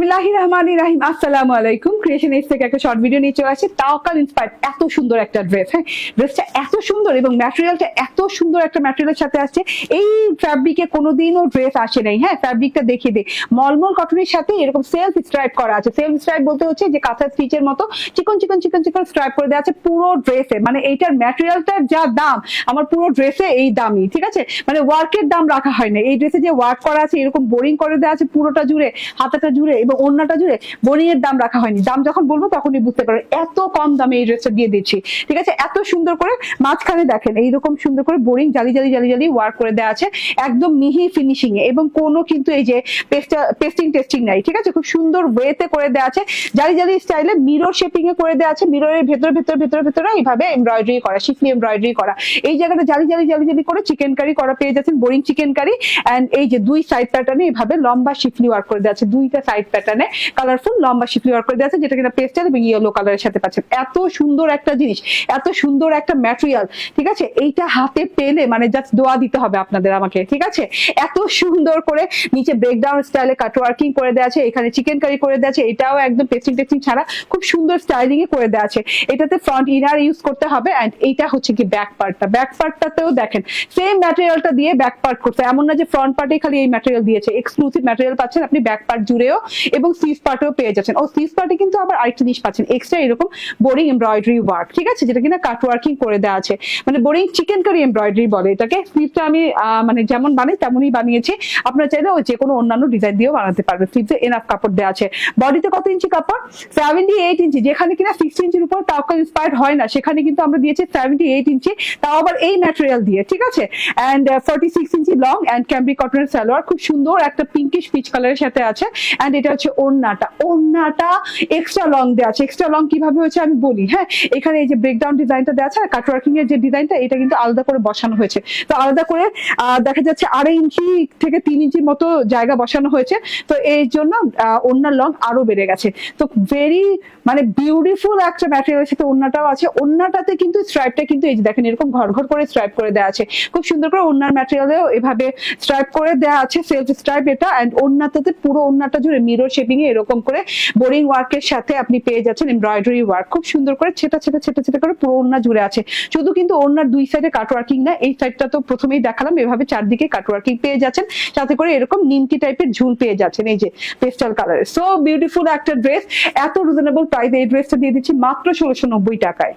বিসমিল্লাহির রহমানির রহিম। আসসালামু আলাইকুম। ক্রিয়েশন এজ থেকে একটা শর্ট ভিডিও নিয়ে চলে আসছে তাওয়াক্কাল ইন্সপায়ার্ড। এত সুন্দর একটা ড্রেস, হ্যাঁ ড্রেসটা এত সুন্দর এবং ম্যাটেরিয়ালটা এত সুন্দর একটা ম্যাটেরিয়ালের সাথে আসছে। এই ফ্যাব্রিকে কোনোদিনও ড্রেস আসে নাই। হ্যাঁ ফ্যাব্রিকটা দেখিয়ে দিই, মলমল কটনের সাথে এরকম সেলফ স্ট্রাইপ করা আছে। সেলফ স্ট্রাইপ বলতে হচ্ছে যে কাঁথা স্টিচের মতো চিকন চিকন চিকন চিকন স্ট্রাইপ করে দেওয়া আছে পুরো ড্রেসে। মানে এইটার ম্যাটেরিয়ালটার যা দাম, আমার পুরো ড্রেসে এই দামই, ঠিক আছে। মানে ওয়ার্কের দাম রাখা হয় না। এই ড্রেসে যে ওয়ার্ক করা আছে এরকম বোরিং করে দেওয়া আছে পুরোটা জুড়ে, হাতাটা জুড়ে এবং ওড়নাটা জুড়ে, বোরিং এর দাম রাখা হয়নি। দাম যখন বলবো তখনই বুঝতে পারো এত কম দামে এই ড্রেসটা দিয়ে দিচ্ছি, ঠিক আছে। এত সুন্দর করে মাঝখানে দেখেন এইরকম সুন্দর করে বোরিং জালি জালি জালি জালি ওয়ার্ক করে দেওয়া আছে, একদম মিহি ফিনিশিং এ, এবং কোনো কিন্তু এই যে পেস্টিং টেস্টিং নাই, ঠিক আছে। খুব সুন্দর ওয়েতে করে দেওয়া আছে, জালি জালি স্টাইলে মিরর শেপিং এ করে দেওয়া আছে। মিররের ভেতর ভেতর ভেতর ভেতরে এইভাবে এমব্রয়ডারি করা, শিফলি এমব্রয়ডারি করা। এই জায়গাটা জালি জালি জালি জালি করে চিকেন কারি করা পেয়ে যাচ্ছেন, বোরিং চিকেন কারি। এন্ড এই যে দুই সাইড প্যাটার্নে এইভাবে লম্বা শিফলি ওয়ার্ক করে দেওয়া আছে, দুইটা সাইড প্যাটার্নে কালারফুল লম্বা শিফলি ওয়ার্ক করে দেওয়া আছে, যেটা কিনা পেস্টেল এবং ইয়েলো কালারের সাথে পাচ্ছেন। এত সুন্দর একটা জিনিস, এত সুন্দর একটা ম্যাটেরিয়াল, ঠিক আছে। এইটা হাতে পেলে মানে জাস্ট দোয়া দিতে হবে আপনাদের আমাকে, ঠিক আছে। এত সুন্দর করে নিচে ব্রেকডাউন স্টাইলে কাট ওয়ার্কিং করে দেওয়া আছে, এখানে চিকেন কারি করে দেওয়া আছে। এটাও একদম পেস্টিং টেস্টিং ছাড়া খুব সুন্দর স্টাইলিং এ করে দেওয়া আছে। এটাতে ফ্রন্ট ইনার ইউজ করতে হবে। এন্ড এইটা হচ্ছে কি ব্যাক পার্টটা, ব্যাক পার্টটাতেও দেখেন সেম ম্যাটেরিয়ালটা দিয়ে ব্যাক পার্ট করতে, এমন না যে ফ্রন্ট পার্টে খালি এই ম্যাটেরিয়াল দিয়েছে, এক্সক্লুসিভ ম্যাটেরিয়াল পাচ্ছেন আপনি ব্যাক পার্ট জুড়েও এবং স্লিভ পার্টেও পেয়ে যাচ্ছেন। ও স্লিভ পার্টে কিন্তু আবার আরেকটা জিনিস পাচ্ছেন এক্সট্রা, এরকম বোরিং এমব্রয়ডারি ওয়ার্ক, ঠিক আছে, যেটা কিনা কাট ওয়ার্কিং করে দেওয়া আছে। মানে বোরিং চিকেন কারি এমব্রয়ডারি বলে এটাকে। স্লিভটা আমি মানে যেমন বানাই তেমনই বানিয়েছি, আপনারা চাইলে যে কোনো অন্যান্য ডিজাইন দিয়েও বানাতে পারবেন। স্লিভে এনাফ কাপড় দেওয়া আছে। বডিতে কত ইঞ্চি কাপড়? 78 ইঞ্চি। যেখানে কিনা 60 ইঞ্চির উপর তাওয়াক্কাল ইন্সপায়ার্ড হয় না, সেখানে কিন্তু আমরা দিয়েছি 78 ইঞ্চি, তাও আবার এই ম্যাটেরিয়াল দিয়ে, ঠিক আছে। এন্ড 46 ইঞ্চি লং এন্ড ক্যাম্ব্রিক কটনের সালোয়ার, খুব সুন্দর একটা পিঙ্কিশ পিচ কালারের সাথে আছে। এন্ড এটা হচ্ছে ওড়নাটা, ওড়নাটা এক্সট্রা লং দেওয়া আছে। এক্সট্রা লং কিভাবে হয়েছে আমি বলি, হ্যাঁ। এখানে এই যে ব্রেকডাউন ডিজাইনটা দেওয়া আছে, কাট ওয়ার্কিং এর যে ডিজাইনটা, এটা কিন্তু আলাদা করে বসানো হয়েছে। তো আলাদা করে দেখা যাচ্ছে 2.5 ইঞ্চি থেকে 3 ইঞ্চির মতো জায়গা বসানো হয়েছে। তো এই জন্য ওড়নার লং আরো বেড়ে গেছে। তো ভেরি মানে বিউটিফুল একটা ম্যাটেরিয়ালের সাথে ওড়নাটাও আছে। ওড়নাটাতে কিন্তু স্ট্রাইপটা কিন্তু এই যে দেখেন এরকম ঘর ঘর করে স্ট্রাইপ করে দেওয়া আছে, খুব সুন্দর করে। ওড়নার ম্যাটেরিয়ালেও এভাবে স্ট্রাইপ করে দেওয়া আছে, সেলফ স্ট্রাইপ এটা। এন্ড ওড়নাটাতে পুরো ওড়নাটা জুড়ে মিরর শেপিং এ এরকম করে বোরিং ওয়ার্কের সাথে আপনি পেয়ে যাচ্ছেন এমব্রয়ডারি ওয়ার্ক, খুব সুন্দর করে ছেটা ছেটা ছেটা ছেটা করে পুরো ওড়না জুড়ে আছে। শুধু কিন্তু ওড়নার দুই সাইডে কাট ওয়ার্কিং না, এই সাইডটা তো প্রথমেই দেখালাম, এভাবে চারদিকে কাট ওয়ার্কিং পেয়ে যাচ্ছেন, সাথে করে এরকম নিমকি টাইপের ঝুল পেয়ে যাচ্ছেন এই যে পেস্টাল কালারের। সো বিউটিফুল একটা ড্রেস, এত রিজনেবল প্রাইস। এই ড্রেসটা দিয়ে দিচ্ছি মাত্র 1690 টাকায়।